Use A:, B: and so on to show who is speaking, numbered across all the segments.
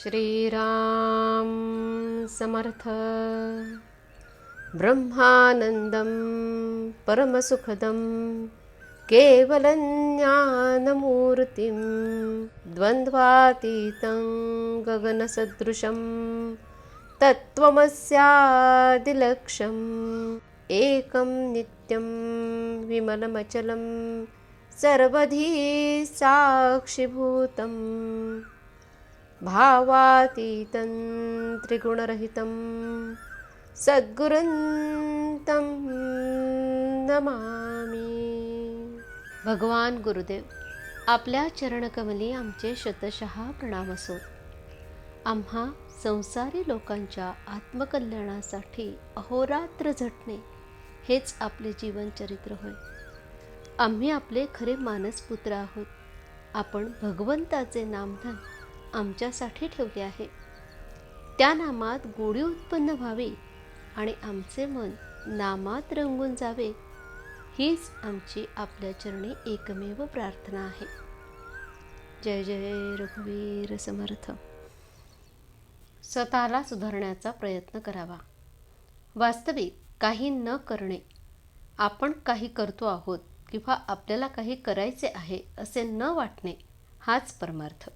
A: श्रीराम समर्थ. ब्रह्मानंदं परमसुखदं केवलं ज्ञानमूर्तिं द्वन्द्वातीतं गगनसदृशं तत्त्वमस्यादिलक्ष्यम् एकं नित्यं विमलमचलं सर्वधी साक्षिभूतं भावातीतं त्रिगुणरहितं सद्गुरुं तं नमामि. भगवान गुरुदेव, आपल्या चरणकमली आमचे शतशः प्रणाम असो. आम्हा संसारी लोकांच्या आत्मकल्याणासाठी अहोरात्र झटणे हेच आपले जीवनचरित्र होय. आम्ही आपले खरे मानसपुत्र आहोत. आपण भगवंताचे नामधन आमच्यासाठी ठेवले आहे. त्या नामात गोडी उत्पन्न व्हावी आणि आमचे मन नामात रंगून जावे, हीच आमची आपल्या चरणी एकमेव प्रार्थना आहे. जय जय रघुवीर समर्थ. स्वतःला सुधारण्याचा प्रयत्न करावा. वास्तविक काही न करणे, आपण काही करतो आहोत किंवा आपल्याला काही करायचे आहे असे न वाटणे, हाच परमार्थ.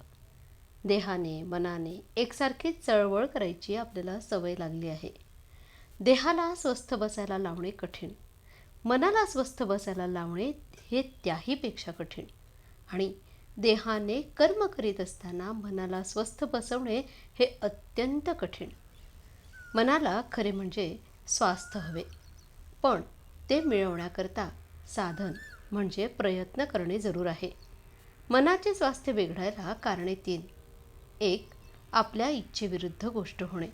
A: देहाने मनाने एकसारखी चळवळ करायची आपल्याला सवय लागली आहे. देहाला स्वस्थ बसायला लावणे कठीण, मनाला स्वस्थ बसायला लावणे हे त्याहीपेक्षा कठीण, आणि देहाने कर्म करीत असताना मनाला स्वस्थ बसवणे हे अत्यंत कठीण. मनाला खरे म्हणजे स्वास्थ्य हवे, पण ते मिळवण्याकरता साधन म्हणजे प्रयत्न करणे जरूर आहे. मनाचे स्वास्थ्य बिघडायला कारणे 3. 1. आपल्या इच्छेविरुद्ध गोष्ट होणे.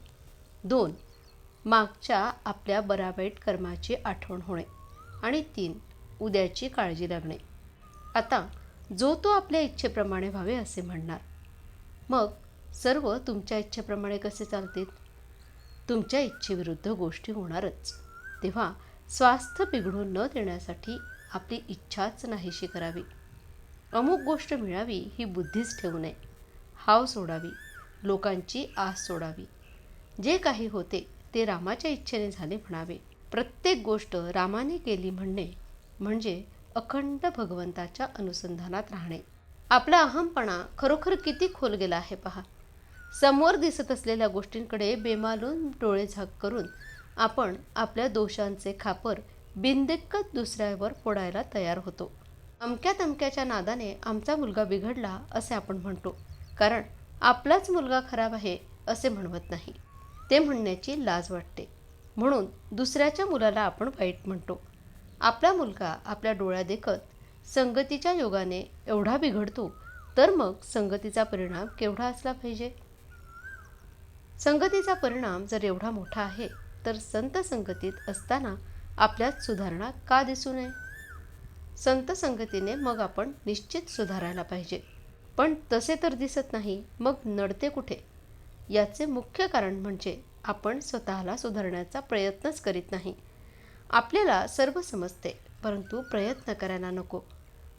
A: 2. मागच्या आपल्या बरावाईट कर्माची आठवण होणे. आणि 3. उद्याची काळजी लागणे. आता जो तो आपल्या इच्छेप्रमाणे व्हावे असे म्हणणार, मग सर्व तुमच्या इच्छेप्रमाणे कसे चालतील? तुमच्या इच्छेविरुद्ध गोष्टी होणारच. तेव्हा स्वास्थ्य बिघडून न देण्यासाठी आपली इच्छाच नाहीशी करावी. अमुक गोष्ट मिळावी ही बुद्धीच ठेवू नये. हाव सोडावी, लोकांची आस सोडावी. जे काही होते ते रामाच्या इच्छेने झाले म्हणावे. प्रत्येक गोष्ट रामाने केली म्हणणे म्हणजे अखंड भगवंताच्या अनुसंधानात राहणे. आपला अहमपणा खरोखर किती खोल गेला आहे पहा. समोर दिसत असलेल्या गोष्टींकडे बेमालून डोळे झाक करून आपण आपल्या दोषांचे खापर बिनदिक्कत दुसऱ्यावर फोडायला तयार होतो. अमक्या तमक्याच्या नादाने आमचा मुलगा बिघडला असे आपण म्हणतो, कारण आपलाच मुलगा खराब आहे असे म्हणवत नाही. ते म्हणण्याची लाज वाटते, म्हणून दुसऱ्याच्या मुलाला आपण वाईट म्हणतो. आपला मुलगा आपल्या डोळ्यादेखत संगतीच्या योगाने एवढा बिघडतो, तर मग संगतीचा परिणाम केवढा असला पाहिजे? संगतीचा परिणाम जर एवढा मोठा आहे, तर संत संगतीत असताना आपल्यात सुधारणा का दिसू नये? संत संगतीने मग आपण निश्चित सुधारायला पाहिजे, पण तसे तर दिसत नाही. मग नडते कुठे? याचे मुख्य कारण म्हणजे आपण स्वतःला सुधारण्याचा प्रयत्नच करीत नाही. आपल्याला सर्व समजते, परंतु प्रयत्न करायला नको.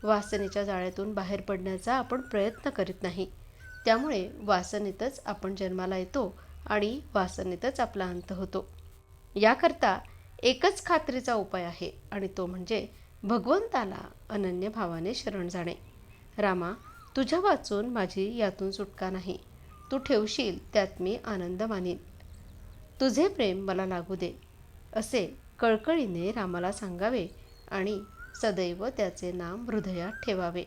A: वासनेच्या जाळ्यातून बाहेर पडण्याचा आपण प्रयत्न करीत नाही. त्यामुळे वासनेतच आपण जन्माला येतो आणि वासनेतच आपला अंत होतो. याकरता एकच खात्रीचा उपाय आहे, आणि तो म्हणजे भगवंताला अनन्य भावाने शरण जाणे. रामा, तुझ्या वाचून माझी यातून सुटका नाही. तू ठेवशील त्यात मी आनंद मानीन. तुझे प्रेम मला लागू दे, असे कळकळीने रामाला सांगावे आणि सदैव त्याचे नाम हृदयात ठेवावे.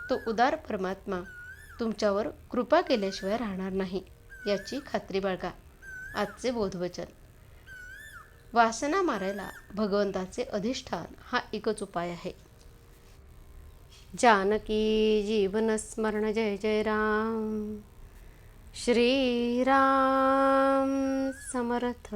A: तो उदार परमात्मा तुमच्यावर कृपा केल्याशिवाय राहणार नाही, याची खात्री बाळगा. आजचे बोधवचन. वासना मारायला भगवंताचे अधिष्ठान हा एकच उपाय आहे. जानकी जीवन स्मरण. जय जय राम. श्रीराम समर्थ.